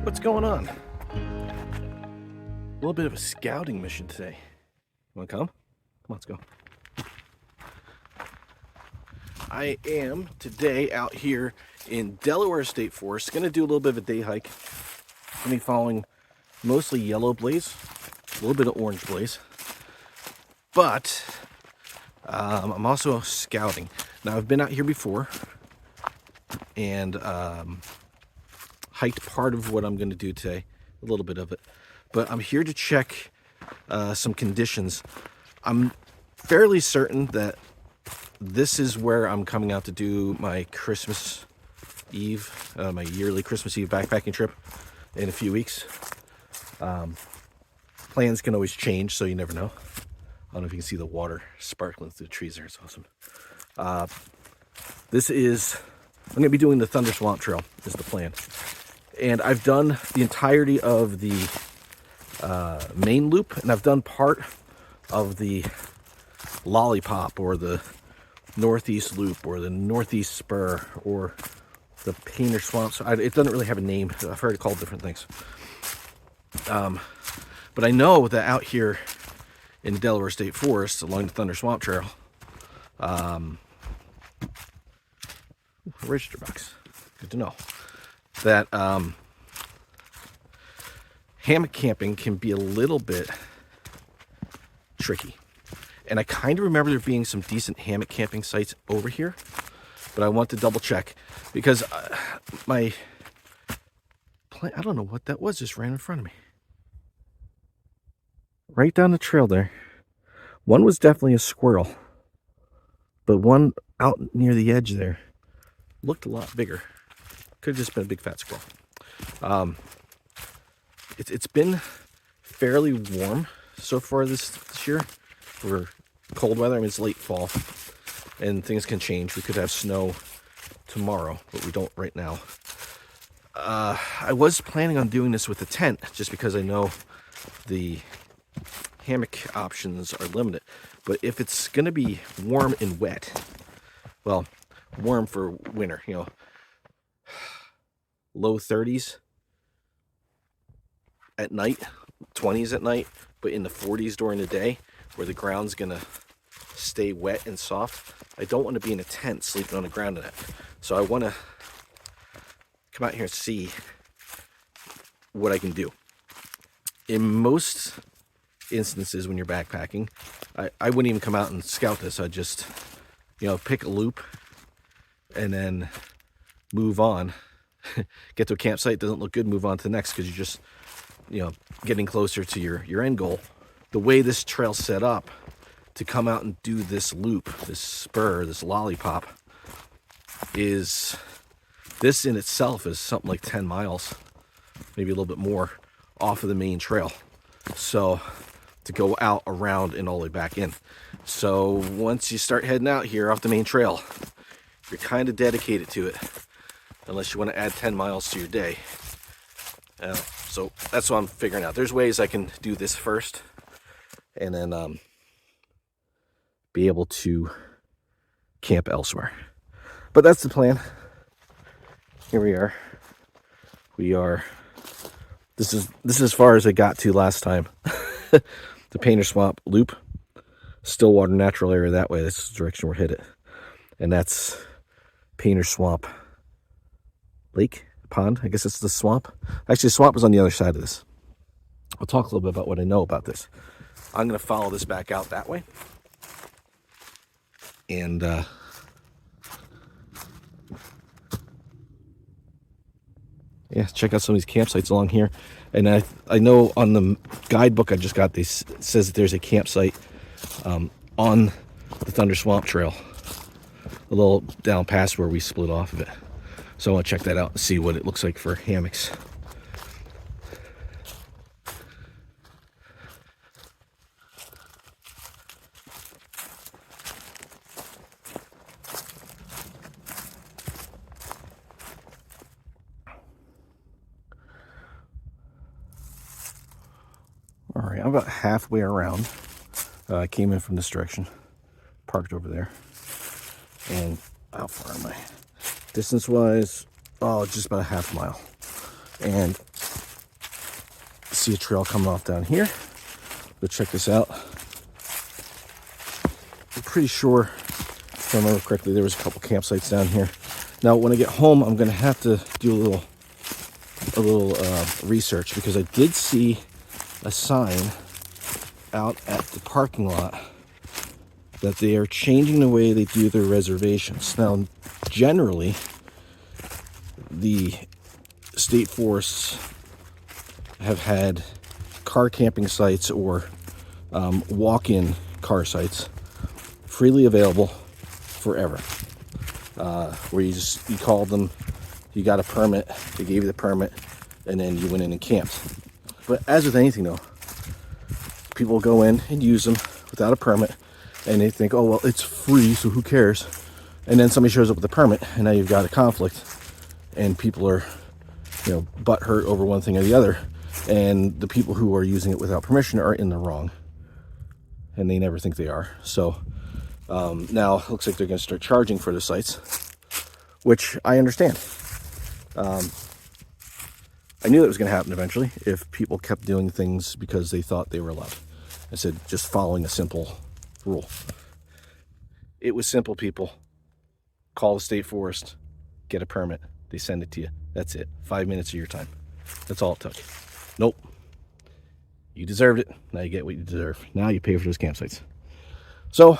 What's going on? A little bit of a scouting mission today. You wanna come? Come on, let's go. I am today out here in Delaware State Forest. Gonna do a little bit of a day hike. Gonna be following mostly yellow blaze, a little bit of orange blaze. But I'm also scouting. Now I've been out here before and hiked part of what I'm going to do today, a little bit of it, but I'm here to check some conditions. I'm fairly certain that this is where I'm coming out to do my Christmas Eve, my yearly Christmas Eve backpacking trip in a few weeks. Plans can always change, so you never know. I don't know if you can see the water sparkling through the trees there. It's awesome. I'm going to be doing the Thunder Swamp Trail is the plan. And I've done the entirety of the main loop, and I've done part of the Lollipop or the Northeast Loop or the Northeast Spur or the Painter Swamp. So it doesn't really have a name. I've heard it called different things. But I know that out here in the Delaware State Forest along the Thunder Swamp Trail, register box, good to know, that hammock camping can be a little bit tricky. And I kind of remember there being some decent hammock camping sites over here, but I want to double check because my plan, I don't know what that was, just ran in front of me. Right down the trail there. One was definitely a squirrel, but one out near the edge there looked a lot bigger. Could have just been a big fat squirrel. It's been fairly warm so far this year for cold weather. I mean, it's late fall and things can change. We could have snow tomorrow, but we don't right now. I was planning on doing this with a tent just because I know the hammock options are limited. But if it's going to be warm and wet, well, warm for winter, you know, low 30s at night, 20s at night, but in the 40s during the day where the ground's gonna stay wet and soft. I don't want to be in a tent sleeping on the ground in it. So I want to come out here and see what I can do. In most instances when you're backpacking, I wouldn't even come out and scout this. I'd just, pick a loop and then move on. Get to a campsite, doesn't look good, move on to the next, because you're just, getting closer to your end goal. The way this trail's set up to come out and do this loop, this spur, this lollipop, is, this in itself is something like 10 miles, maybe a little bit more, off of the main trail. So to go out, around, and all the way back in. So once you start heading out here off the main trail, you're kind of dedicated to it, unless you want to add 10 miles to your day. So that's what I'm figuring out. There's ways I can do this first and then be able to camp elsewhere. But that's the plan. Here we are. This is as far as I got to last time. The Painter Swamp Loop, Stillwater Natural Area that way. This is the direction we're headed. And that's Painter Swamp Lake, Pond. I guess it's the swamp. Actually, the swamp was on the other side of this. I'll talk a little bit about what I know about this. I'm going to follow this back out that way. And check out some of these campsites along here. And I know on the guidebook I just got this, it says that there's a campsite on the Thunder Swamp Trail, a little down past where we split off of it. So I want to check that out and see what it looks like for hammocks. All right, I'm about halfway around. I came in from this direction, parked over there. And how far am I? Distance-wise, just about a half mile. And see a trail coming off down here. But check this out. I'm pretty sure, if I remember correctly, there was a couple campsites down here. Now, when I get home, I'm going to have to do a little research, because I did see a sign out at the parking lot that they are changing the way they do their reservations. Now, generally, the state forests have had car camping sites or walk-in car sites freely available forever, where you called them, you got a permit, they gave you the permit, and then you went in and camped. But as with anything though, people go in and use them without a permit, and they think, oh well, it's free, so who cares? And then somebody shows up with a permit, and now you've got a conflict, and people are, butthurt over one thing or the other, and the people who are using it without permission are in the wrong, and they never think they are. So now it looks like they're going to start charging for the sites, which I understand. I knew that was going to happen eventually if people kept doing things because they thought they were allowed, instead of just following a simple rule. It was simple, people. Call the state forest, get a permit, they send it to you. That's it. 5 minutes of your time. That's all it took. Nope. You deserved it. Now you get what you deserve. Now you pay for those campsites. So,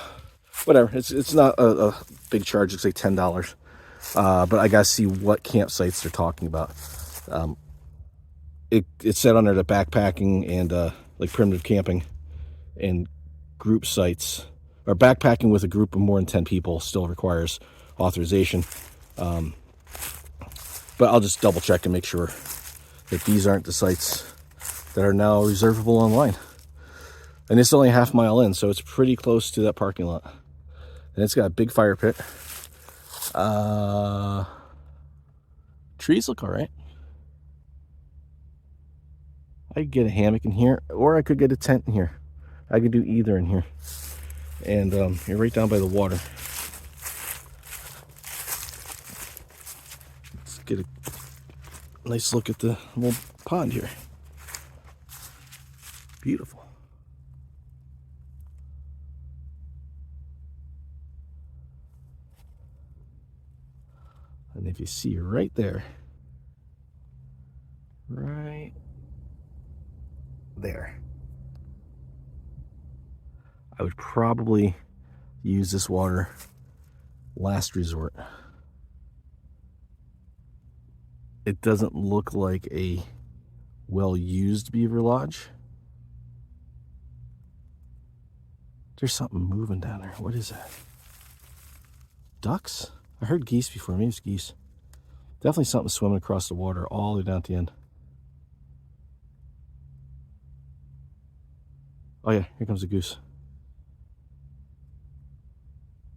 whatever. It's not a big charge. It's like $10. But I gotta see what campsites they're talking about. It said under the backpacking and like primitive camping and group sites, or backpacking with a group of more than 10 people still requires authorization. But I'll just double check and make sure that these aren't the sites that are now reservable online. And it's only a half mile in, so it's pretty close to that parking lot. And it's got a big fire pit. Trees look all right. I could get a hammock in here, or I could get a tent in here. I could do either in here. And you're right down by the water. Let's get a nice look at the little pond here. Beautiful. And if you see right there, right there, I would probably use this water last resort. It doesn't look like a well-used beaver lodge. There's something moving down there. What is that? Ducks? I heard geese before. Maybe it's geese. Definitely something swimming across the water all the way down at the end. Oh yeah, here comes a goose.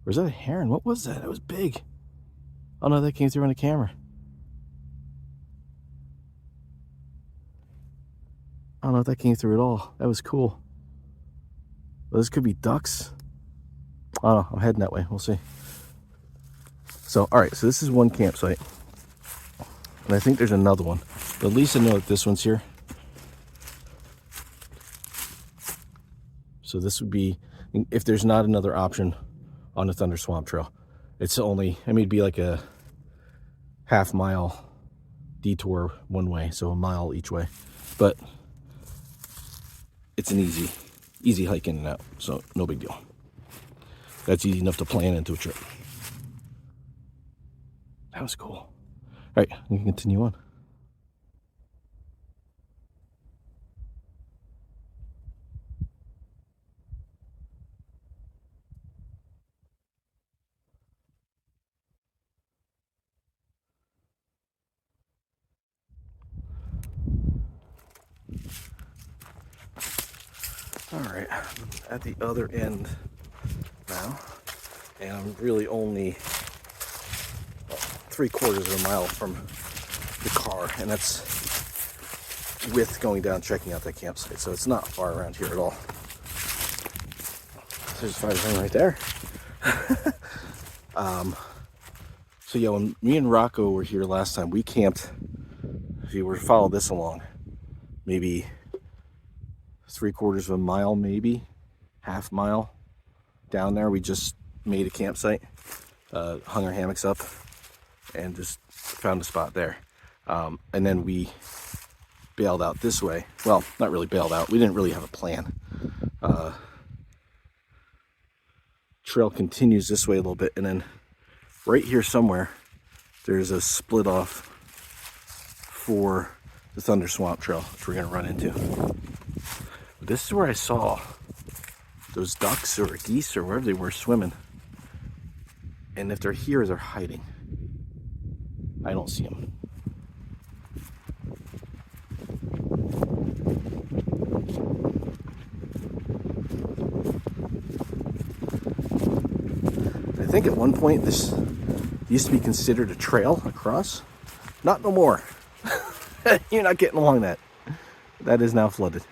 Or is that a heron? What was that? That was big. Oh no, that came through on the camera. I don't know if that came through at all. That was cool. Well, this could be ducks. I don't know. I'm heading that way. We'll see. So, all right. So this is one campsite. And I think there's another one. But at least I know that this one's here. So this would be, if there's not another option on the Thunder Swamp Trail. It's only, it'd be like a half mile detour one way. So a mile each way. But it's an easy hike in and out, so no big deal. That's easy enough to plan into a trip. That was cool. All right, we can continue on. All right, at the other end now, and I'm really only 3/4 of a mile from the car, and that's with going down checking out that campsite, so it's not far around here at all. There's a fire zone right there. So yeah, when me and Rocco were here last time, we camped, if you were to follow this along, maybe 3/4 of a mile, maybe half mile down there. We just made a campsite, hung our hammocks up, and just found a spot there. And then we bailed out this way. Well, not really bailed out. We didn't really have a plan. Trail continues this way a little bit, and then right here somewhere there's a split off for the Thunder Swamp Trail, which we're going to run into. This is where I saw those ducks or geese or wherever they were swimming. And if they're here, they're hiding. I don't see them. I think at one point this used to be considered a trail across. Not no more. You're not getting along that. That is now flooded.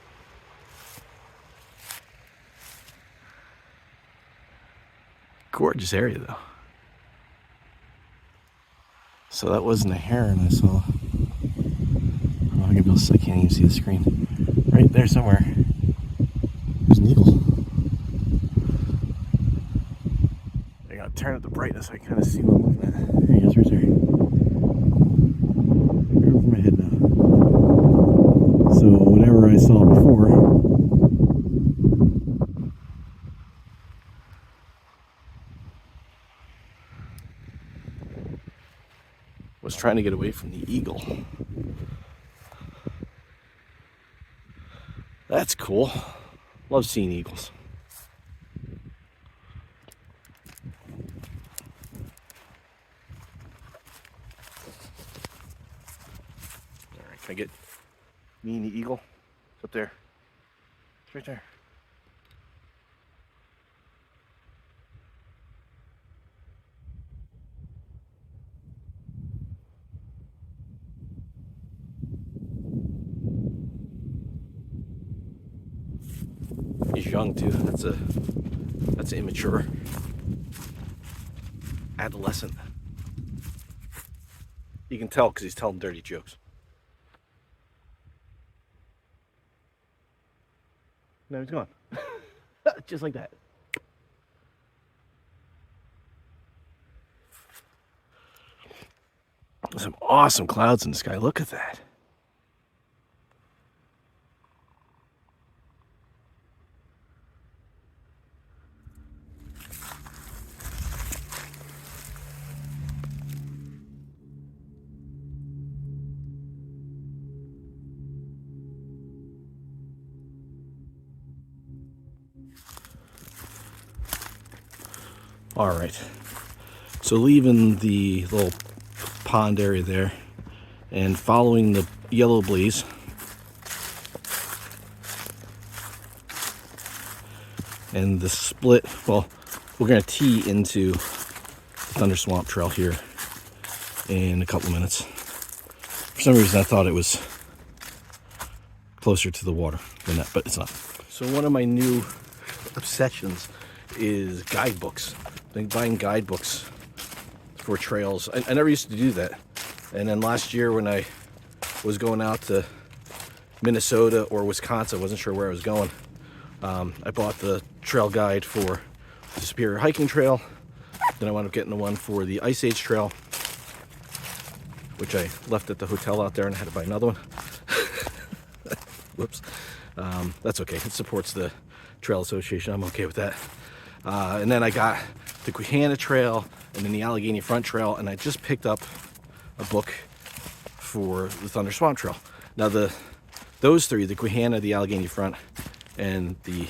Gorgeous area though. So that wasn't a heron I saw. Oh, I can't even see the screen. Right there somewhere. There's an eagle. I gotta turn up the brightness so I can kind of see what I'm looking at. There he is, right there. Right over my head now. So whatever I saw before was trying to get away from the eagle. That's cool. Love seeing eagles. All right, can I get me and the eagle? It's up there. It's right there. He's young too. That's immature. Adolescent. You can tell because he's telling dirty jokes. Now he's gone. Just like that. Some awesome clouds in the sky. Look at that. All right, so leaving the little pond area there and following the yellow blaze, and the split, well, we're going to tee into Thunder Swamp Trail here in a couple minutes. For some reason I thought it was closer to the water than that, but it's not. So one of my new obsessions is guidebooks. I've been buying guidebooks for trails. I never used to do that. And then last year when I was going out to Minnesota or Wisconsin, I wasn't sure where I was going, I bought the trail guide for the Superior Hiking Trail. Then I wound up getting the one for the Ice Age Trail, which I left at the hotel out there and I had to buy another one. Whoops. That's okay. It supports the Trail Association. I'm okay with that. And then I got the Quehanna Trail and then the Allegheny Front Trail, and I just picked up a book for the Thunder Swamp Trail. Now those three, the Quehanna, the Allegheny Front, and the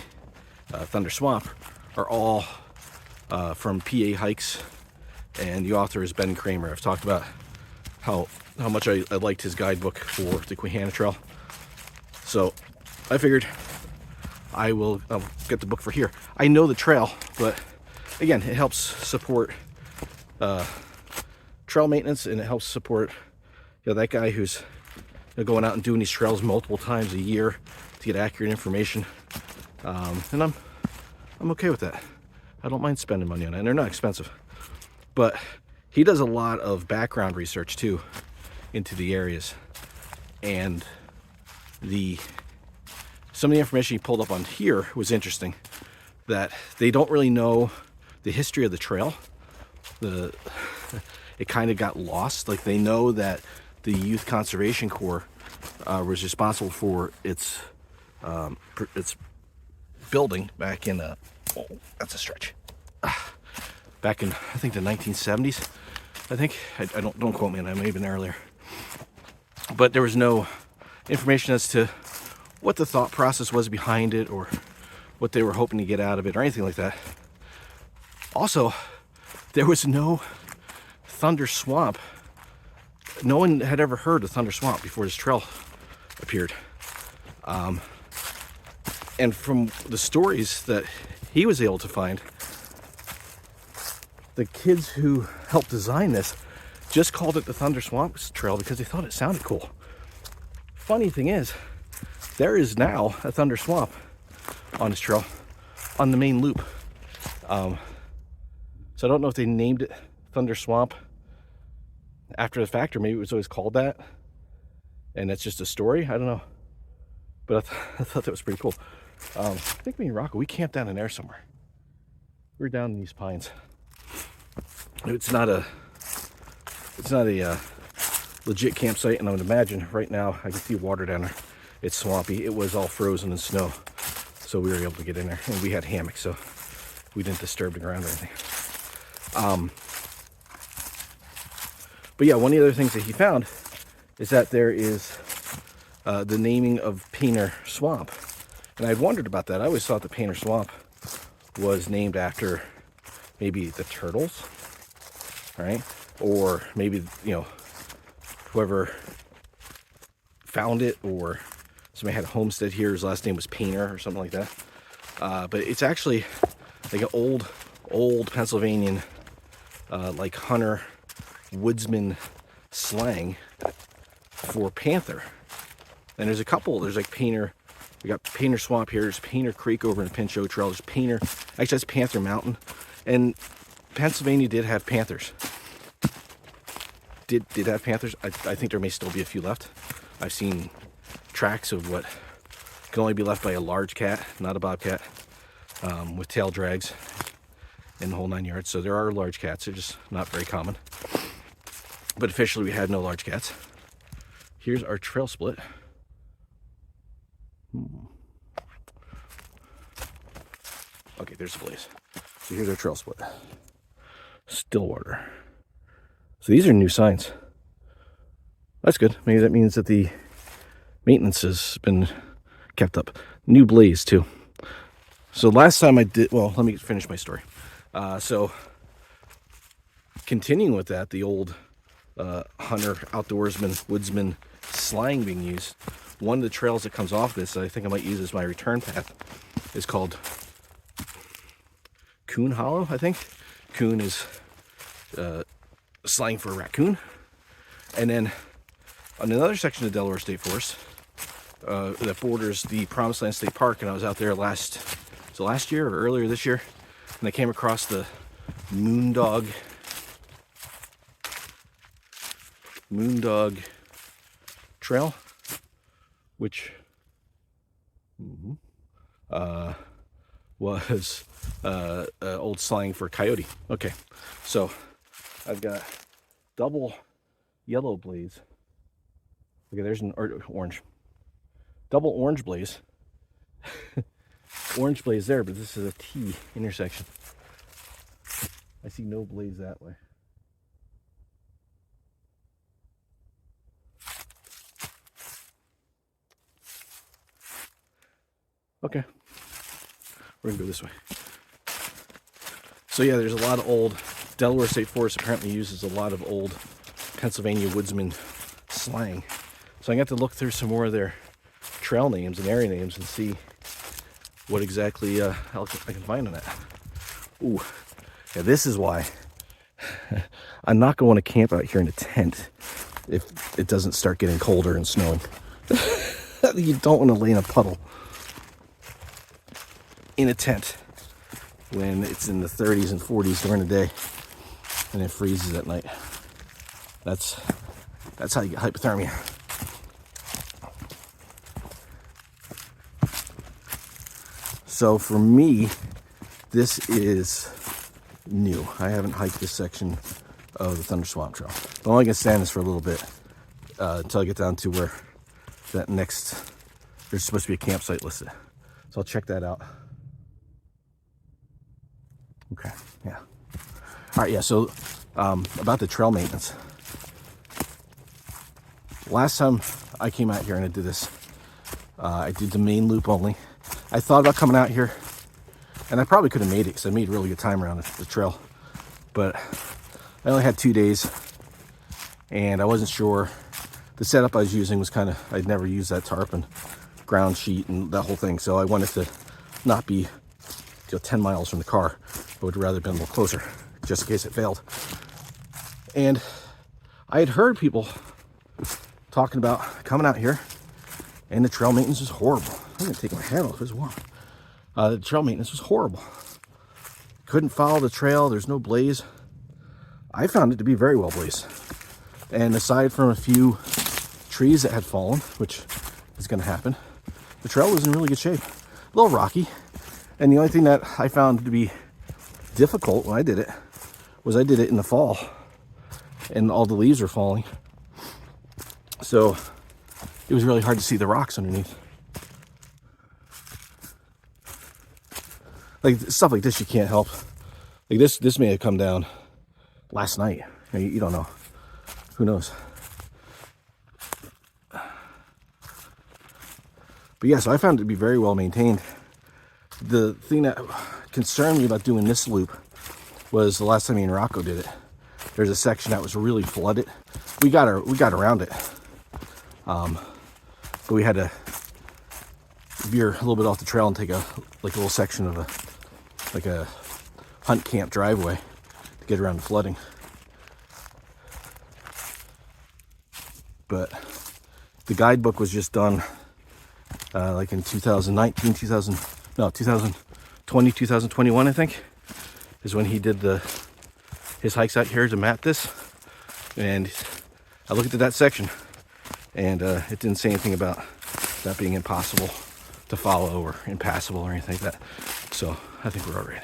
Thunder Swamp, are all from PA Hikes, and the author is Ben Kramer. I've talked about how much I liked his guidebook for the Quehanna Trail. So I figured I'll get the book for here. I know the trail, but again, it helps support trail maintenance, and it helps support that guy who's going out and doing these trails multiple times a year to get accurate information. And I'm okay with that. I don't mind spending money on it, and they're not expensive. But he does a lot of background research too into the areas, and the some of the information he pulled up on here was interesting, that they don't really know the history of the trail. It kind of got lost. Like, they know that the Youth Conservation Corps was responsible for its building back in oh, that's a stretch. Back in, I think, the 1970s. I think, I don't quote me on that, I may have been earlier. But there was no information as to what the thought process was behind it, or what they were hoping to get out of it, or anything like that. Also, there was no Thunder Swamp. No one had ever heard of Thunder Swamp before this trail appeared. And from the stories that he was able to find, the kids who helped design this just called it the Thunder Swamp Trail because they thought it sounded cool. Funny thing is, there is now a Thunder Swamp on this trail on the main loop. So I don't know if they named it Thunder Swamp after the fact, or maybe it was always called that, and that's just a story. I don't know. But I thought that was pretty cool. I think me and Rocco, we camped down in there somewhere. We were down in these pines. It's not a legit campsite, and I would imagine right now I can see water down there. It's swampy. It was all frozen in snow, so we were able to get in there, and we had hammocks, so we didn't disturb the ground or anything. But yeah, one of the other things that he found is that there is the naming of Painter Swamp, and I'd wondered about that. I always thought the Painter Swamp was named after maybe the turtles, right? Or maybe, you know, whoever found it, or somebody had a homestead here, his last name was Painter or something like that. But it's actually like an old Pennsylvania, like hunter, woodsman slang for panther. And there's a couple, there's like Painter, we got Painter Swamp here, there's Painter Creek over in the Pinchot Trail, there's Painter, actually that's Panther Mountain. And Pennsylvania did have panthers. Did have panthers. I think there may still be a few left. I've seen tracks of what can only be left by a large cat, not a bobcat, with tail drags in the whole 9 yards. So there are large cats, they're just not very common. But officially we had no large cats. Here's our trail split. Okay, there's the blaze. So here's our trail split. Stillwater. So these are new signs. That's good. Maybe that means that the maintenance has been kept up. New blaze too. So last time I did, well, let me finish my story. So continuing with that, the old hunter, outdoorsman, woodsman slang being used. One of the trails that comes off this that I think I might use as my return path is called Coon Hollow, I think. Coon is slang for a raccoon. And then on another section of Delaware State Forest that borders the Promised Land State Park, and I was out there last year or earlier this year, and I came across the Moondog Trail, which was old slang for coyote. Okay, so I've got double yellow blaze. Okay, there's an orange. Double orange blaze. Orange blaze there, but this is a T intersection. I see no blaze that way. Okay, we're gonna go this way. So yeah, there's a lot of old, Delaware State Forest apparently uses a lot of old Pennsylvania woodsman slang. So I got to look through some more of their trail names and area names and see what exactly I can find on that. Ooh, yeah, this is why I'm not going to camp out here in a tent if it doesn't start getting colder and snowing. You don't want to lay in a puddle in a tent when it's in the 30s and 40s during the day and it freezes at night. That's how you get hypothermia. So for me, this is new. I haven't hiked this section of the Thunder Swamp Trail. I'm only gonna stand this for a little bit until I get down to where that next, there's supposed to be a campsite listed. So I'll check that out. Okay, yeah. All right, yeah, so about the trail maintenance. Last time I came out here and I did this, I did the main loop only. I thought about coming out here, and I probably could have made it because I made really good time around the trail. But I only had 2 days, and I wasn't sure. The setup I was using was kind of, I'd never used that tarp and ground sheet and that whole thing. So I wanted to not be 10 miles from the car. I would rather have been a little closer, just in case it failed. And I had heard people talking about coming out here, and the trail maintenance was horrible. I'm gonna take my hat off, it's warm. The trail maintenance was horrible. Couldn't follow the trail, there's no blaze. I found it to be very well blazed. And aside from a few trees that had fallen, which is gonna happen, the trail was in really good shape. A little rocky. And the only thing that I found to be difficult when I did it was I did it in the fall and all the leaves were falling. So it was really hard to see the rocks underneath. Like stuff like this you can't help. Like this may have come down last night. You don't know. Who knows? But yeah, so I found it to be very well maintained. The thing that concerned me about doing this loop was the last time me and Rocco did it. There's a section that was really flooded. We got around it. But we had to veer a little bit off the trail and take a little section of a hunt camp driveway to get around the flooding. But the guidebook was just done like in 2019, 2020, 2021, I think, is when he did his hikes out here to map this. And I looked at that section, and it didn't say anything about that being impossible to follow or impassable or anything like that. So I think we're all right.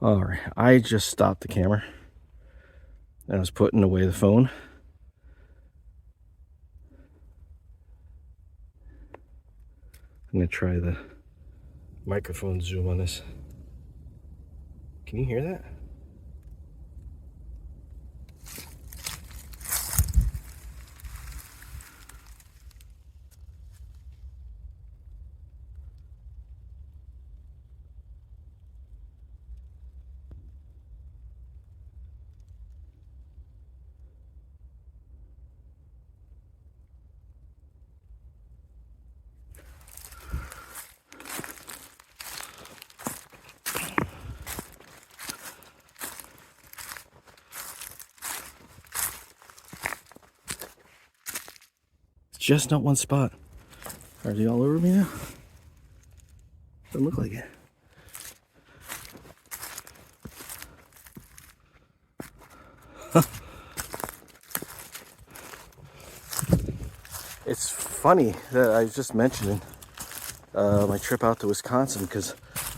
All right, I just stopped the camera and I was putting away the phone. I'm gonna try the microphone zoom on this. Can you hear that? Just not one spot. Are they all over me now? Doesn't look like it. It's funny that I was just mentioning my trip out to Wisconsin, because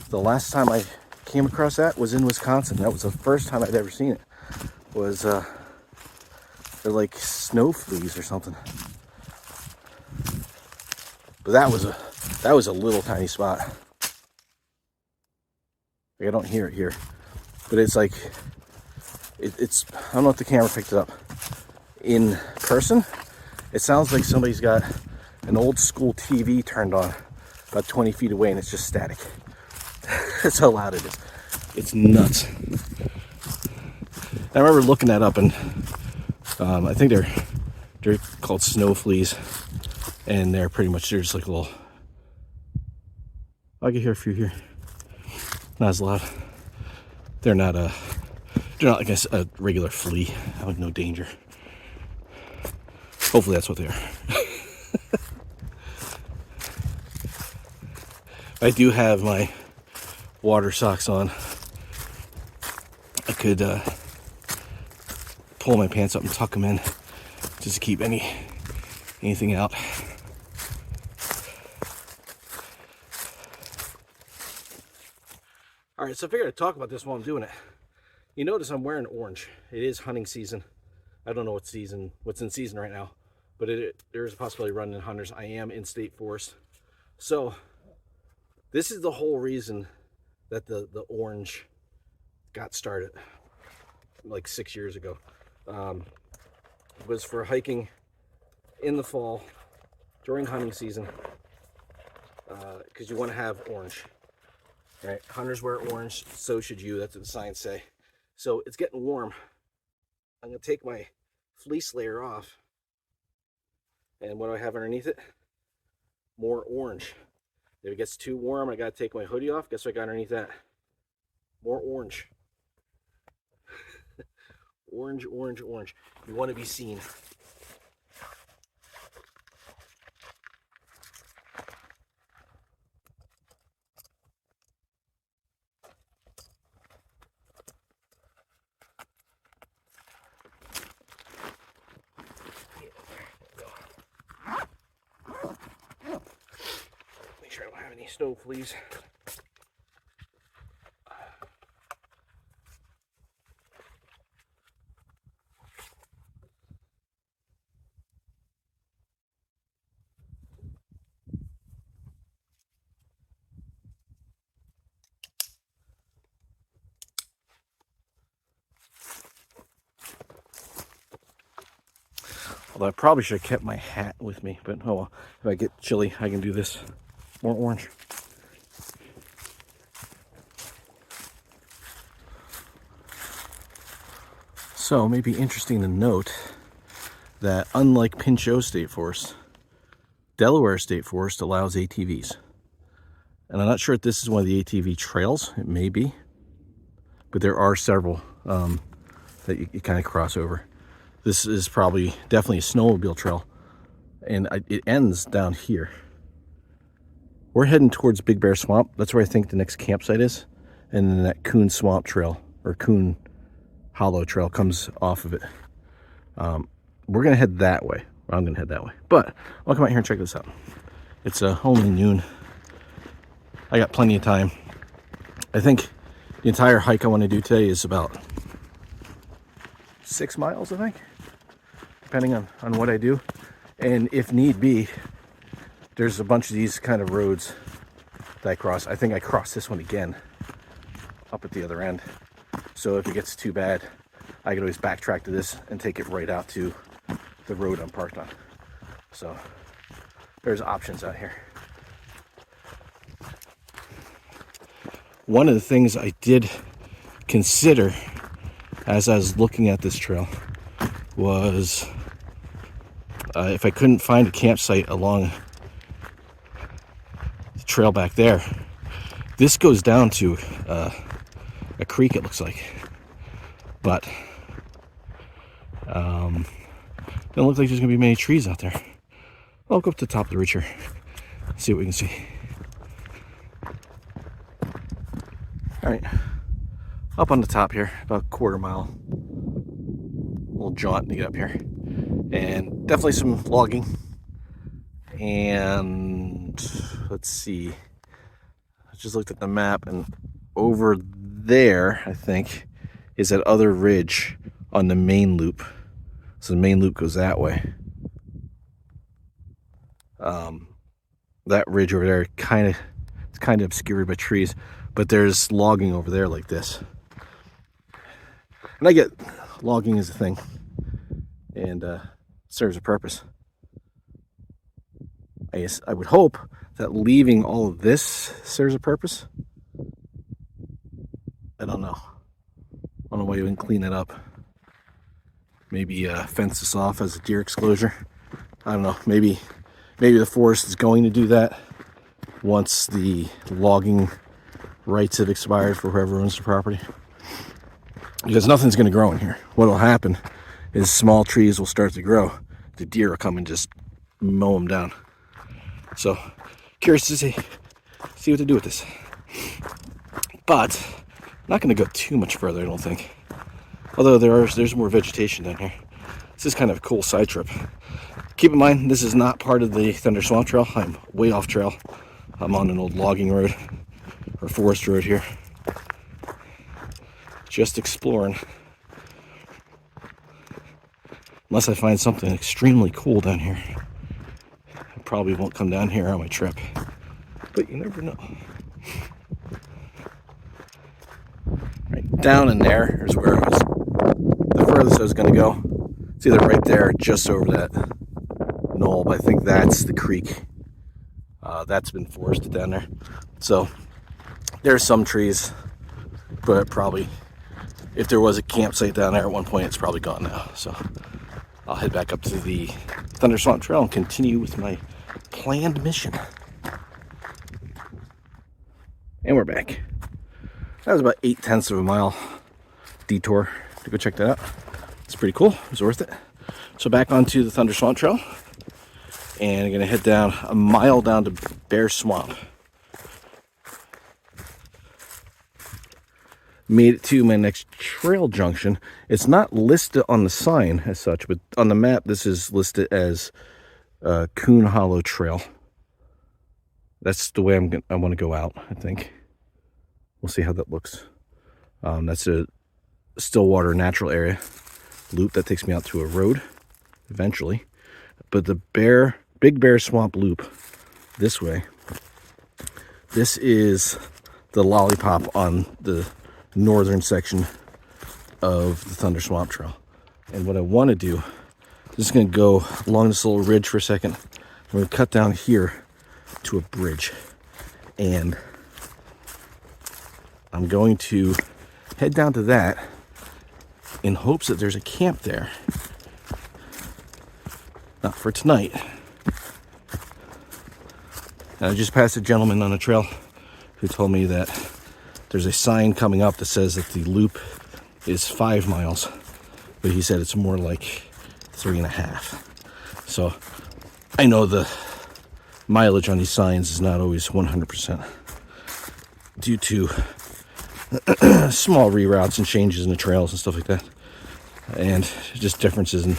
the last time I came across that was in Wisconsin. That was the first time I'd ever seen it. Was they're like snow fleas or something. But that was a little tiny spot. Like, I don't hear it here, but it's like it's I don't know if the camera picked it up. In person, it sounds like somebody's got an old school TV turned on about 20 feet away and it's just static. That's how loud it is. It's nuts. I remember looking that up, and I think they're called snow fleas. And they're pretty much, they're just like a little, I can hear a few here. Not as loud. they're not like a regular flea, like no danger. Hopefully that's what they are. I do have my water socks on. I could pull my pants up and tuck them in just to keep anything out. All right, so I figured I'd talk about this while I'm doing it. You notice I'm wearing orange. It is hunting season. I don't know what's in season right now, but there's a possibility of running in hunters. I am in State Forest. So this is the whole reason that the orange got started like 6 years ago. Was for hiking in the fall during hunting season, because you want to have orange. Right? Hunters wear orange, so should you. That's what the signs say. So it's getting warm. I'm going to take my fleece layer off. And what do I have underneath it? More orange. If it gets too warm, I got to take my hoodie off. Guess what I got underneath that? More orange. Orange, orange, orange. You want to be seen. Make sure I don't have any snow fleas. Although I probably should have kept my hat with me, but oh well. If I get chilly, I can do this. More orange. So it may be interesting to note that unlike Pinchot State Forest, Delaware State Forest allows ATVs. And I'm not sure if this is one of the ATV trails. It may be. But there are several that you kind of cross over. This is definitely a snowmobile trail, and it ends down here. We're heading towards Big Bear Swamp. That's where I think the next campsite is, and then that Coon Swamp Trail, or Coon Hollow Trail, comes off of it. We're gonna head that way. Well, I'm gonna head that way, but I'll come out here and check this out. It's only noon. I got plenty of time. I think the entire hike I want to do today is about 6 miles, I think, depending on what I do. And if need be, there's a bunch of these kind of roads that I cross. I think I crossed this one again up at the other end. So if it gets too bad, I can always backtrack to this and take it right out to the road I'm parked on. So there's options out here. One of the things I did consider as I was looking at this trail was if I couldn't find a campsite along the trail back there, this goes down to a creek, it looks like, but don't look like there's gonna be many trees out there. I'll go up to the top of the ridge here, see what we can see. All right, up on the top here, about a quarter mile, little jaunt to get up here, and definitely some logging. And let's see, I just looked at the map, and over there, I think, is that other ridge on the main loop. So the main loop goes that way. That ridge over there, it's kind of obscured by trees, but there's logging over there like this. And I get logging is a thing, and serves a purpose. I would hope that leaving all of this serves a purpose. I don't know. I don't know why you wouldn't clean it up. Maybe fence this off as a deer exclosure. I don't know. Maybe the forest is going to do that once the logging rights have expired for whoever owns the property. because nothing's going to grow in here. What will happen is small trees will start to grow. The deer will come and just mow them down. So curious to see what to do with this. But I'm not going to go too much further, I don't think. Although there's more vegetation down here. This is kind of a cool side trip. Keep in mind, this is not part of the Thunder Swamp Trail. I'm way off trail. I'm on an old logging road or forest road here. Just exploring. Unless I find something extremely cool down here. I probably won't come down here on my trip. But you never know. Right down in there is where the furthest I was going to go. It's either right there, just over that knoll, but I think that's the creek. That's been forested down there. So there's some trees, but probably if there was a campsite down there at one point, it's probably gone now. So I'll head back up to the Thunder Swamp Trail and continue with my planned mission. And we're back. That was about 8/10 of a mile detour to go check that out. It's pretty cool. It was worth it. So back onto the Thunder Swamp Trail. And I'm going to head down a mile down to Bear Swamp. Made it to my next trail junction. It's not listed on the sign as such, but on the map this is listed as Coon Hollow Trail. That's the way I want to go out, I think. We'll see how that looks. That's a Stillwater natural area loop that takes me out to a road eventually. But the Big Bear Swamp loop this way, this is the lollipop on the northern section of the Thunder Swamp Trail. And what I want to do, I'm just going to go along this little ridge for a second. I'm going to cut down here to a bridge. And I'm going to head down to that in hopes that there's a camp there. Not for tonight. And I just passed a gentleman on a trail who told me that there's a sign coming up that says that the loop is 5 miles, but he said it's more like 3.5. So I know the mileage on these signs is not always 100% due to small reroutes and changes in the trails and stuff like that, and just differences in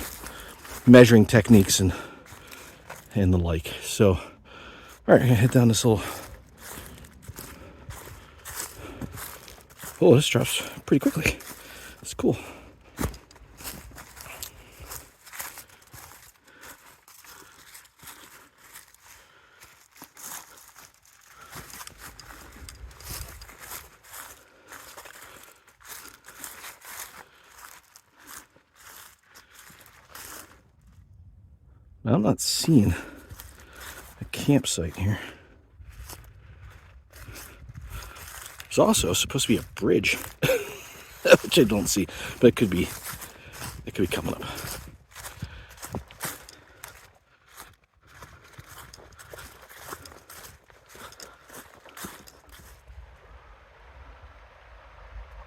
measuring techniques and the like. So all right, I'm gonna head down this little. Oh, this drops pretty quickly. That's cool. Now, I'm not seeing a campsite here. There's also supposed to be a bridge, which I don't see, but it could be coming up.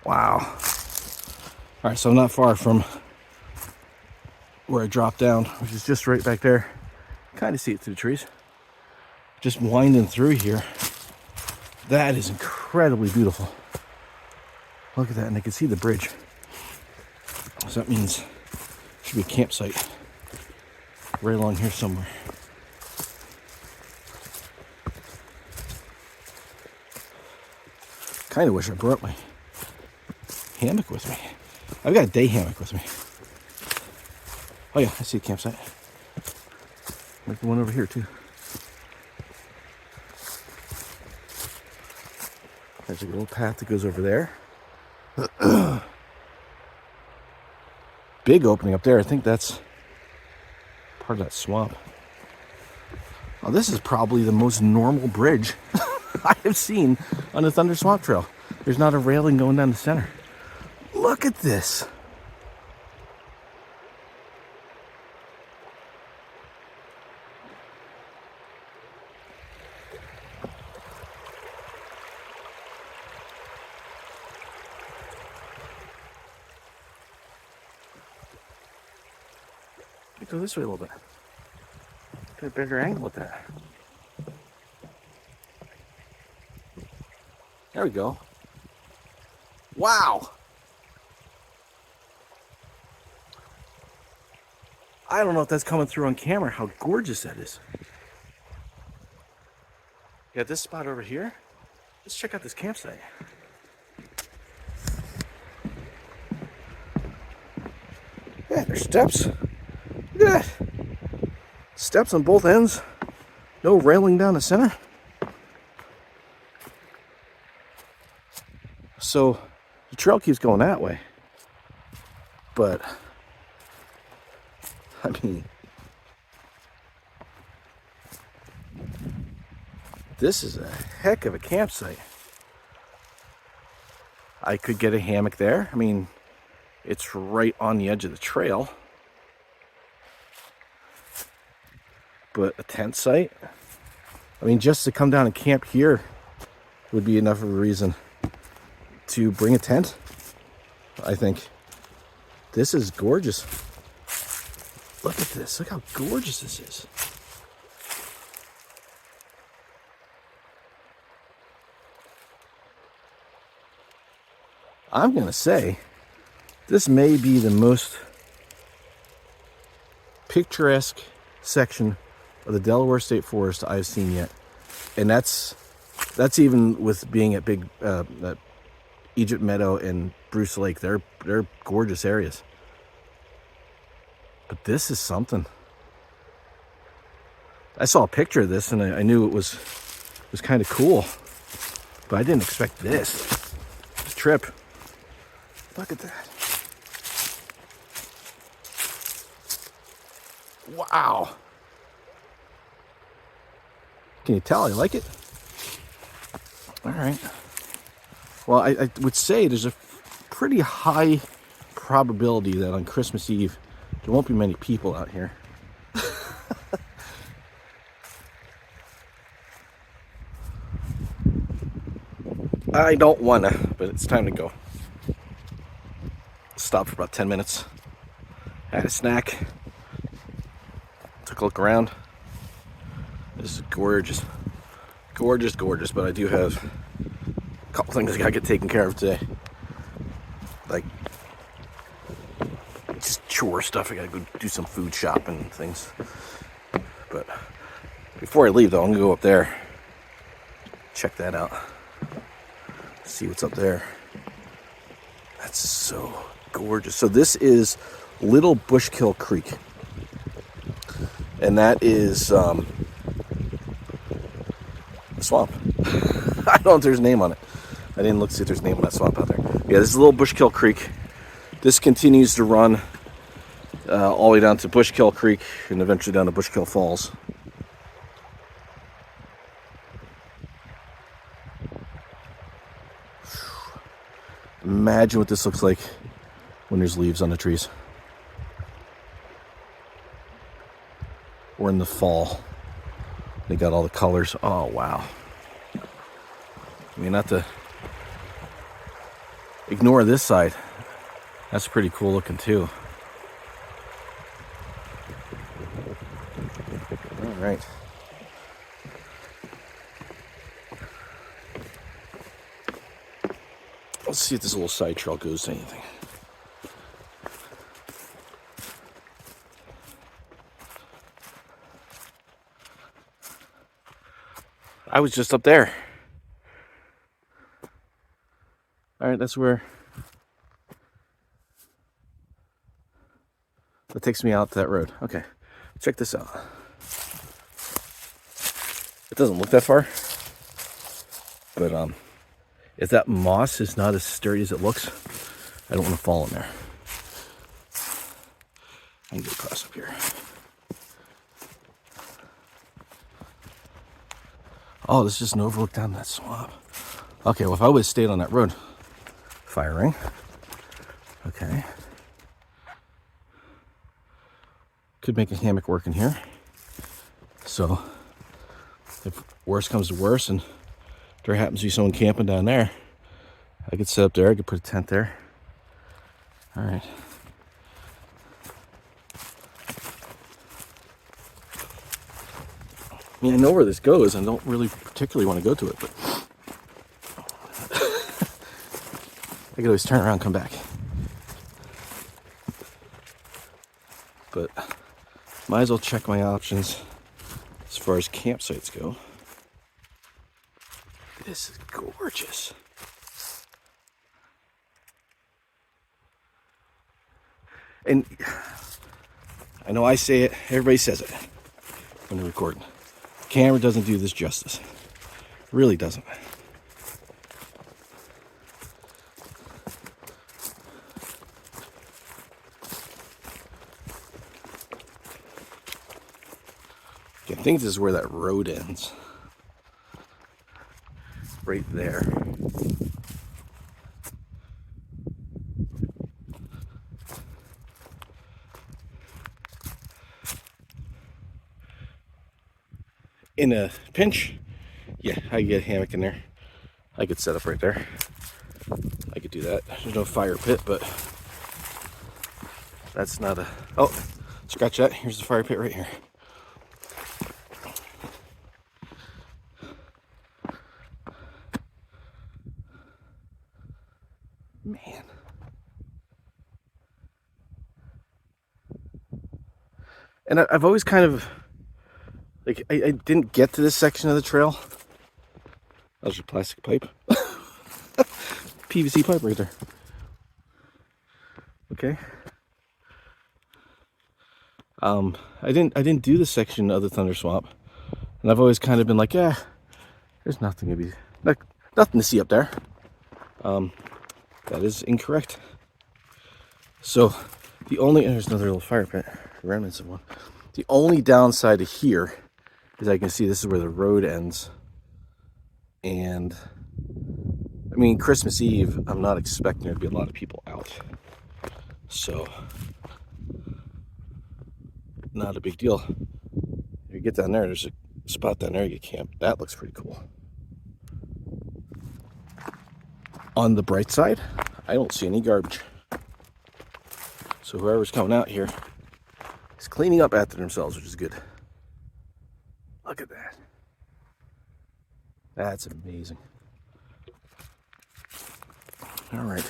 Wow. All right, so I'm not far from where I dropped down, which is just right back there. Kind of see it through the trees. Just winding through here. That is incredibly beautiful. Look at that, and I can see the bridge. So that means there should be a campsite right along here somewhere. Kind of wish I brought my hammock with me. I've got a day hammock with me. Oh yeah, I see a campsite. Like the one over here too. There's a little path that goes over there. Big opening up there. I think that's part of that swamp. Oh, this is probably the most normal bridge I have seen on the Thunder Swamp Trail. There's not a railing going down the center. Look at this. Go this way a little bit. Get a better angle with that. There we go. Wow. I don't know if that's coming through on camera, how gorgeous that is. Yeah, this spot over here. Let's check out this campsite. Yeah, there's steps. Look at that. Steps on both ends. No railing down the center. So the trail keeps going that way. But, I mean, this is a heck of a campsite. I could get a hammock there. I mean, it's right on the edge of the trail. But a tent site? I mean, just to come down and camp here would be enough of a reason to bring a tent. I think this is gorgeous. Look at this. Look how gorgeous this is. I'm going to say this may be the most picturesque section of the Delaware State Forest I've seen yet. And that's even with being at Big Egypt Meadow and Bruce Lake. They're gorgeous areas. But this is something. I saw a picture of this and I knew it was kind of cool. But I didn't expect this trip. Look at that. Wow. Can you tell I like it? All right. Well, I would say there's a pretty high probability that on Christmas Eve, there won't be many people out here. I don't wanna, but it's time to go. Stopped for about 10 minutes. Had a snack. Took a look around. This is gorgeous. Gorgeous, gorgeous, but I do have a couple things I gotta get taken care of today. Like, just chore stuff. I gotta go do some food shopping and things. But before I leave though, I'm gonna go up there. Check that out. See what's up there. That's so gorgeous. So this is Little Bushkill Creek. And that is a swamp. I don't know if there's a name on it. I didn't look to see if there's a name on that swamp out there. Yeah, this is Little Bushkill Creek. This continues to run all the way down to Bushkill Creek and eventually down to Bushkill Falls. Imagine what this looks like when there's leaves on the trees. Or in the fall. They got all the colors. Oh, wow. I mean, not to ignore this side. That's pretty cool looking too. All right. Let's see if this little side trail goes to anything. I was just up there. All right, that's where that takes me out to that road. Okay, check this out. It doesn't look that far, but if that moss is not as sturdy as it looks, I don't want to fall in there. I can get across up here. Oh, this is just an overlook down that swamp. Okay, well, if I would have stayed on that road, fire ring. Okay. Could make a hammock work in here. So, if worse comes to worse and there happens to be someone camping down there, I could set up there, I could put a tent there. All right. mean, I know where this goes. I don't really particularly want to go to it, but I could always turn around and come back. But might as well check my options as far as campsites go. This is gorgeous. And I know I say it, everybody says it when they're recording. The camera doesn't do this justice. It really doesn't. I think this is where that road ends. Right there. In a pinch, yeah, I could get a hammock in there. I could set up right there. I could do that. There's no fire pit, but that's not a... Oh, scratch that. Here's the fire pit right here. Man. And I've always kind of, like, I didn't get to this section of the trail. That was your plastic pipe. PVC pipe right there. Okay. I didn't do this section of the Thunder Swamp. And I've always kind of been like, yeah, there's nothing to see up there. That is incorrect. So there's another little fire pit, remnants of one. The only downside of here is I can see this is where the road ends. And I mean, Christmas Eve, I'm not expecting there to be a lot of people out. So, not a big deal. If you get down there, there's a spot down there you can camp. That looks pretty cool. On the bright side, I don't see any garbage. So whoever's coming out here is cleaning up after themselves, which is good. Look at that. That's amazing. All right.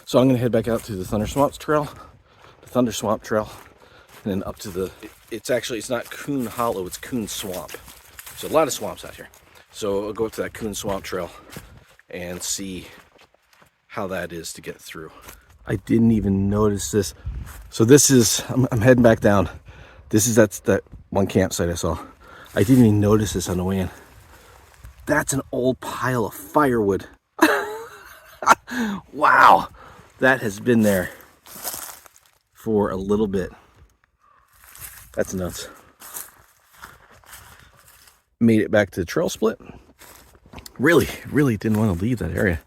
So I'm going to head back out to the Thunder Swamp Trail, and then up to the, it's not Coon Hollow, it's Coon Swamp. There's a lot of swamps out here. So I'll go up to that Coon Swamp Trail and see how that is to get through. I didn't even notice this. So this is, I'm heading back down. That's that one campsite I saw. I didn't even notice this on the way in. That's an old pile of firewood. Wow, that has been there for a little bit. That's nuts. Made it back to the trail split. Really didn't want to leave that area.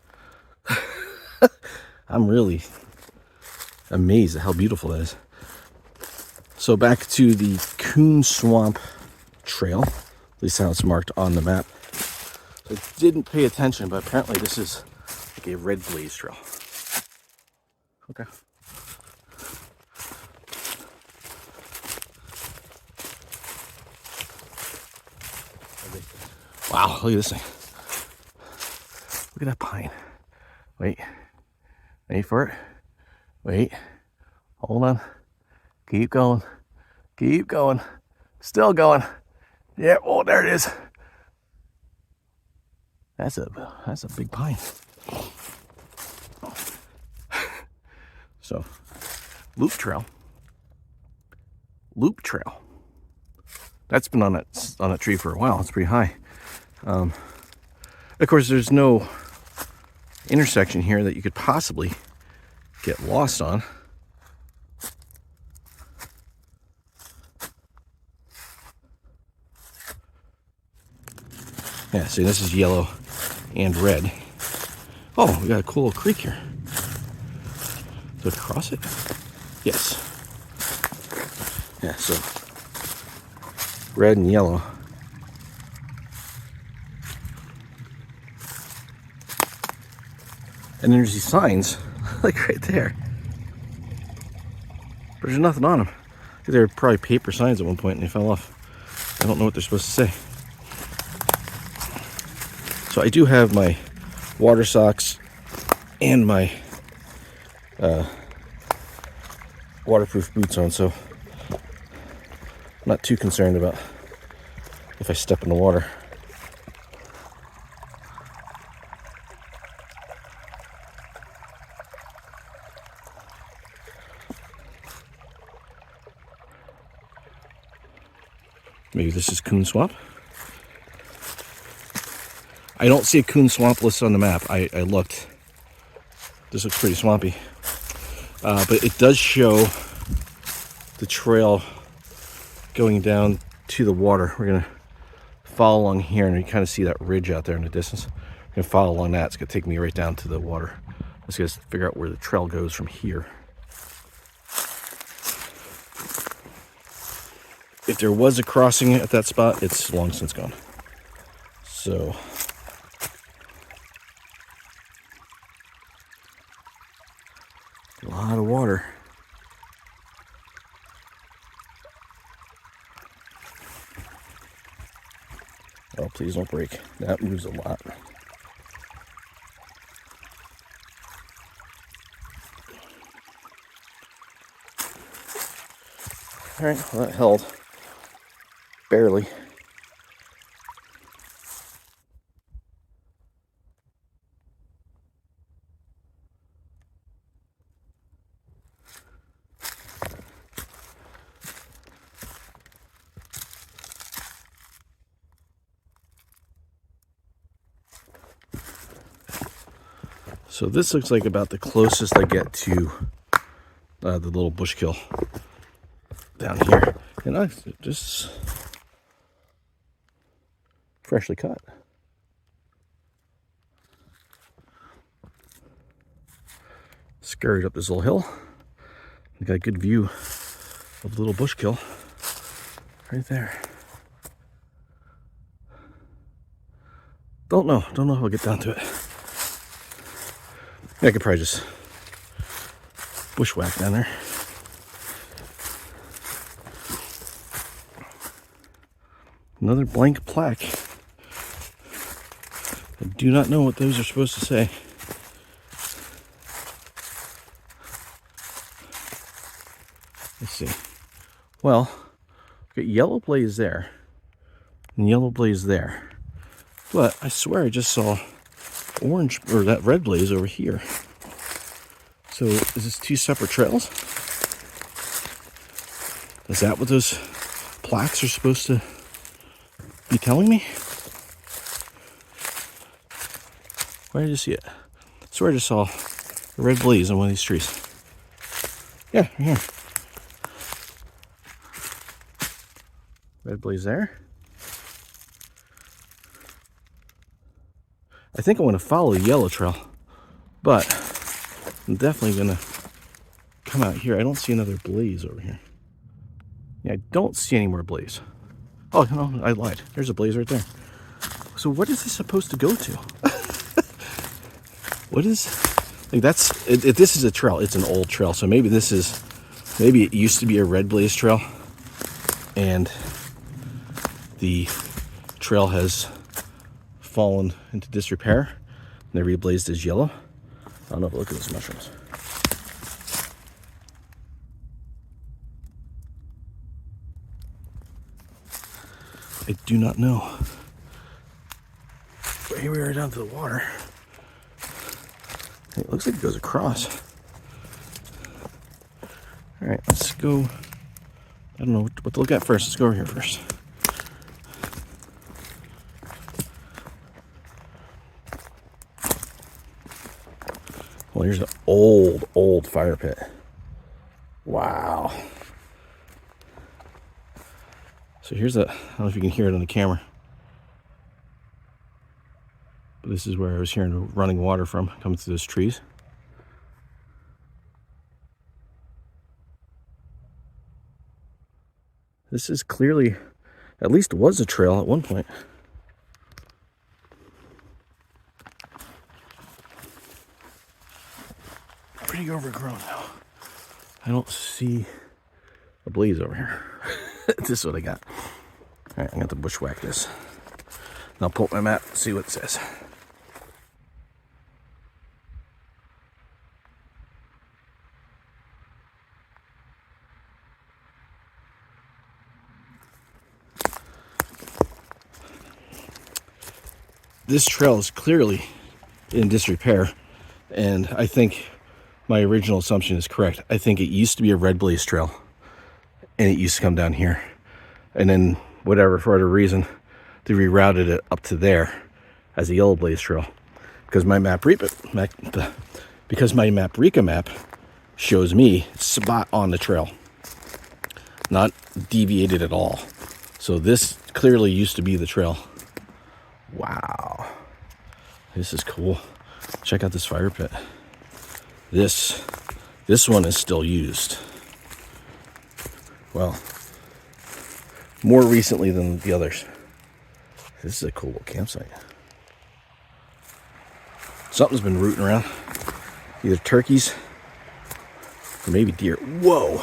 I'm really amazed at how beautiful that is. So back to the Coon Swamp Trail, at least how it's marked on the map. I didn't pay attention, but apparently this is like a red blaze trail. Okay. Wow, look at this thing. Look at that pine. Wait for it. Wait. Hold on. Keep going. Still going. Yeah, oh, there it is. That's a big pine. So, loop trail. That's been on that tree for a while. It's pretty high. Of course, there's no intersection here that you could possibly get lost on. Yeah, see, this is yellow and red. Oh, we got a cool little creek here. Do I cross it? Yes. Yeah, so red and yellow. And there's these signs, like right there. But there's nothing on them. They were probably paper signs at one point and they fell off. I don't know what they're supposed to say. So I do have my water socks and my waterproof boots on, so I'm not too concerned about if I step in the water. Maybe this is Coon Swamp. I don't see a Coon Swamp listed on the map. I looked. This looks pretty swampy. But it does show the trail going down to the water. We're going to follow along here, and you kind of see that ridge out there in the distance. We're going to follow along that. It's going to take me right down to the water. Let's just figure out where the trail goes from here. If there was a crossing at that spot, it's long since gone. So a lot of water. Oh, please don't break. That moves a lot. All right, well, that held. Barely. So this looks like about the closest I get to the little bush kill down here. And I just freshly cut. Scurried up this little hill. I got a good view of the little bush kill right there. Don't know if I'll get down to it. I could probably just bushwhack down there. Another blank plaque. I do not know what those are supposed to say. Let's see. Well, we've got yellow blaze there and yellow blaze there. But I swear I just saw orange, or that red blaze over here. So is this two separate trails? Is that what those plaques are supposed to be telling me? Where did you see it? I swear I just saw a red blaze on one of these trees. Yeah, right here. Red blaze there. I think I want to follow the yellow trail, but I'm definitely going to come out here. I don't see another blaze over here. Yeah, I don't see any more blaze. Oh, no, I lied. There's a blaze right there. So what is this supposed to go to? What is, like, that's, this is a trail. It's an old trail. So maybe this is, maybe it used to be a red blaze trail and the trail has fallen into disrepair and they reblazed as yellow. I don't know, but look at those mushrooms. I do not know. But here we are down to the water. It looks like it goes across. All right, let's go. I don't know what to look at first. Let's go over here first. Well, here's an old fire pit. Wow. So here's a, I don't know if you can hear it on the camera, but this is where I was hearing running water from, coming through those trees. This is clearly, at least was a trail at one point. Pretty overgrown now. I don't see a blaze over here. This is what I got. All right, I'm going to bushwhack this. And I'll pull up my map and see what it says. this trail is clearly in disrepair, and I think my original assumption is correct. I think it used to be a red blaze trail, and it used to come down here, and then whatever, for whatever reason, they rerouted it up to there as a yellow blaze trail, because my Maprika map shows me spot on the trail, not deviated at all. So this clearly used to be the trail. Wow, this is cool. Check out this fire pit. This one is still used. Well, more recently than the others. This is a cool little campsite. Something's been rooting around. Either turkeys or maybe deer. Whoa!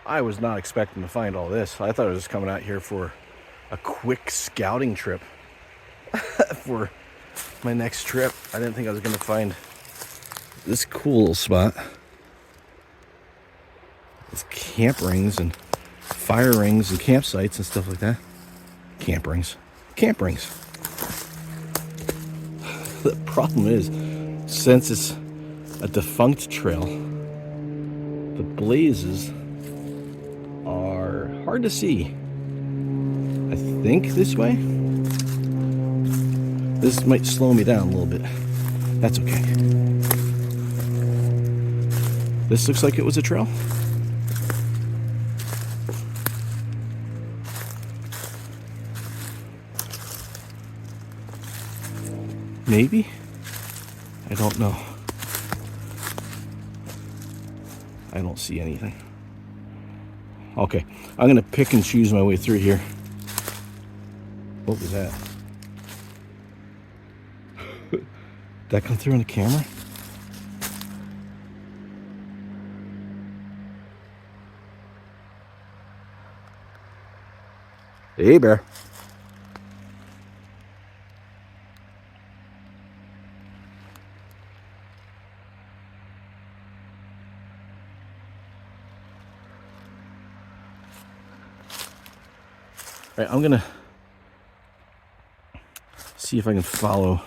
I was not expecting to find all this. I thought I was just coming out here for a quick scouting trip for my next trip. I didn't think I was going to find this cool little spot with camp rings and fire rings and campsites and stuff like that. Camp rings. The problem is, since it's a defunct trail, the blazes are hard to see. I think this way. This might slow me down a little bit. That's okay. This looks like it was a trail. Maybe? I don't know. I don't see anything. Okay, I'm gonna pick and choose my way through here. What was that? Did that come through on the camera? Hey, bear. All right, I'm gonna see if I can follow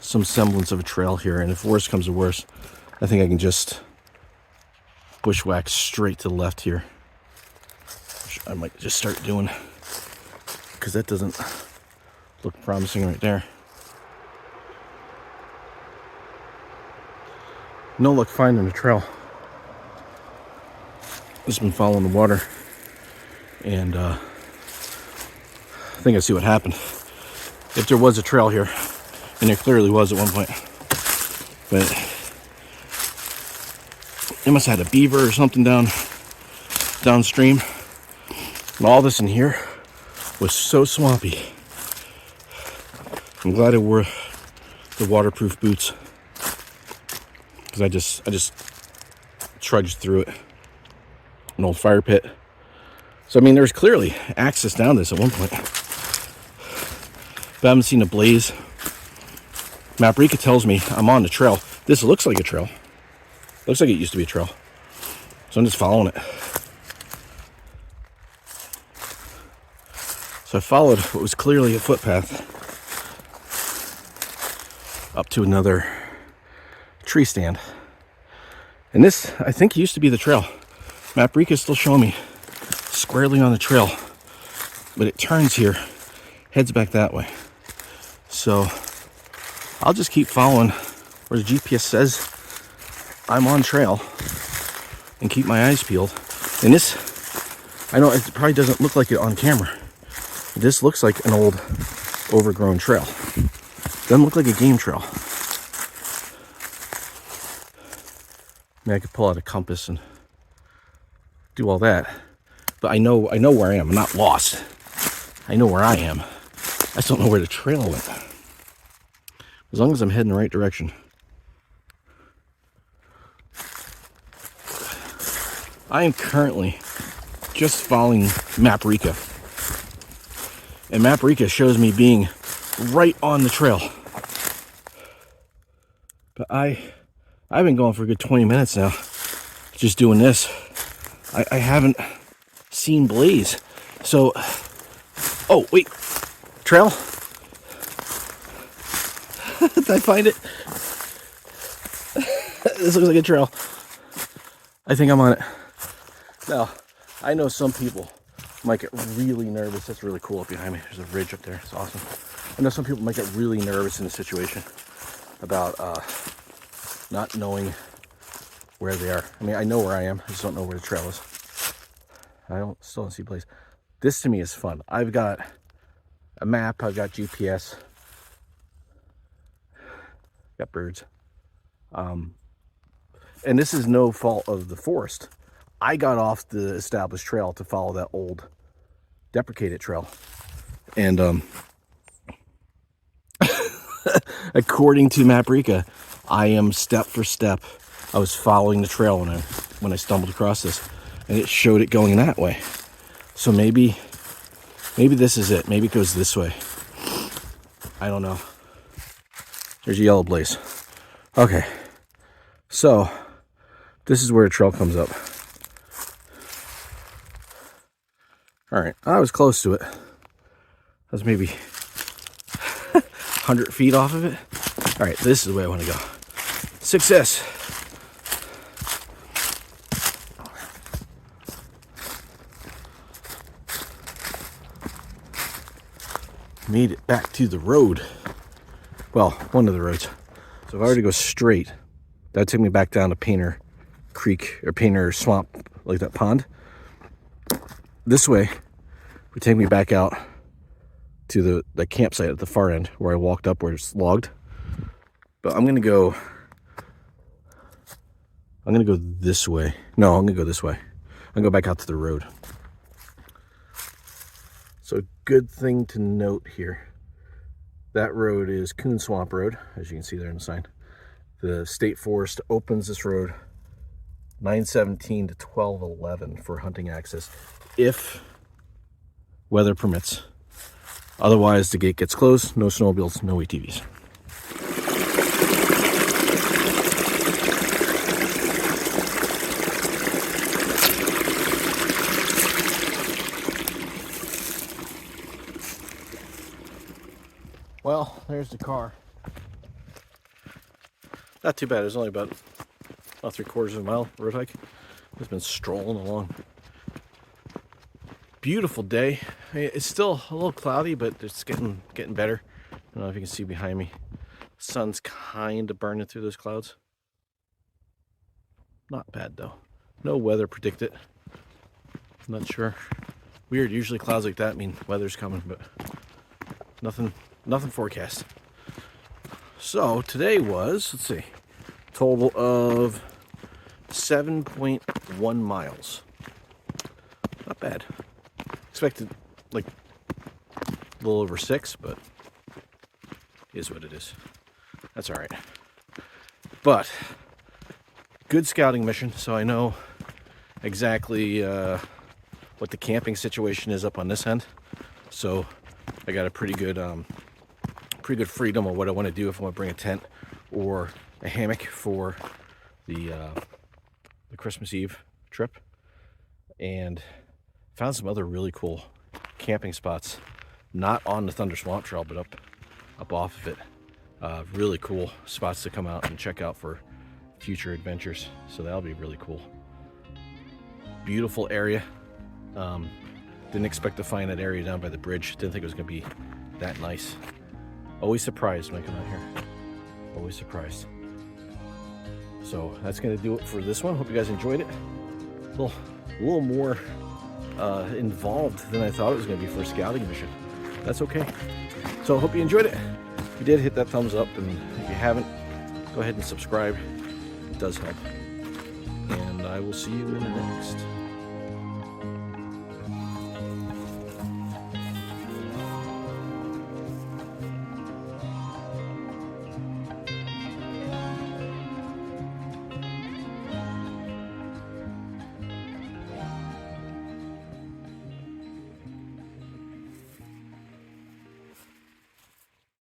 some semblance of a trail here, and if worse comes to worse, I think I can just bushwhack straight to the left here, which I might just start doing, because that doesn't look promising right there. No luck finding a trail. Just been following the water, and I think I see what happened. If there was a trail here, and there clearly was at one point, but it must have had a beaver or something downstream, and all this in here was so swampy. I'm glad I wore the waterproof boots, because I just trudged through it. An old fire pit. So I mean, there's clearly access down this at one point, but I haven't seen a blaze. Maprika tells me I'm on the trail. This looks like a trail. Looks like it used to be a trail. So I'm just following it. So I followed what was clearly a footpath up to another tree stand. And this, I think, used to be the trail. Maprika's still showing me squarely on the trail, but it turns here, heads back that way. So I'll just keep following where the GPS says I'm on trail and keep my eyes peeled. And this, I know it probably doesn't look like it on camera. This looks like an old overgrown trail. Doesn't look like a game trail. I mean, I could pull out a compass and do all that, but I know where I am. I'm not lost. I know where I am. just don't know where the trail went. As long as I'm heading the right direction. I am currently just following Maprika. And Maprika shows me being right on the trail. But I've been going for a good 20 minutes now, just doing this. I haven't seen Blaze. So, oh, wait, trail? Did I find it? This looks like a trail. I think I'm on it. Now, I know some people might get really nervous. That's really cool up behind me. There's a ridge up there. It's awesome. I know some people might get really nervous in this situation about not knowing where they are. I mean, I know where I am. I just don't know where the trail is. I still don't see Blaze. This to me is fun. I've got a map. I've got GPS. Got birds. And this is no fault of the forest. I got off the established trail to follow that old deprecated trail. And according to Maprika, I am step for step. I was following the trail when I stumbled across this, and it showed it going that way. So maybe this is it. Maybe it goes this way. I don't know. There's a yellow Blaze. Okay. So this is where the trail comes up. All right, I was close to it. I was maybe 100 feet off of it. All right, this is the way I want to go. Success. Made it back to the road. Well, one of the roads. So if I were to go straight, that would take me back down to Painter Creek or Painter Swamp, like that pond. This way would take me back out to the campsite at the far end where I walked up where it's logged. But I'm gonna go this way. No, I'm gonna go this way. I'm gonna go back out to the road. So good thing to note here. That road is Coon Swamp Road, as you can see there in the sign. The State Forest opens this road 9/17 to 12/11 for hunting access, if weather permits. Otherwise, the gate gets closed. No snowmobiles, no ATVs. Well, there's the car. Not too bad. It was only about 3/4 of a mile road hike. It's been strolling along. Beautiful day. It's still a little cloudy, but it's getting better. I don't know if you can see behind me. Sun's kind of burning through those clouds. Not bad though. No weather predicted. Not sure. Weird. Usually clouds like that mean weather's coming, but nothing forecast. So today was, let's see, total of 7.1 miles. Not bad. Expected like a little over 6, but it is what it is. That's all right. But good scouting mission, so I know exactly what the camping situation is up on this end. So I got a pretty good freedom on what I want to do if I want to bring a tent or a hammock for the Christmas Eve trip, and found some other really cool camping spots, not on the Thunder Swamp Trail, but up off of it. Really cool spots to come out and check out for future adventures. So that'll be really cool. Beautiful area. Didn't expect to find that area down by the bridge. Didn't think it was going to be that nice. Always surprised when I come out here. Always surprised. So that's going to do it for this one. Hope you guys enjoyed it. A little more involved than I thought it was going to be for a scouting mission. That's okay. So I hope you enjoyed it. If you did, hit that thumbs up, and if you haven't, go ahead and subscribe. It does help. And I will see you in the next.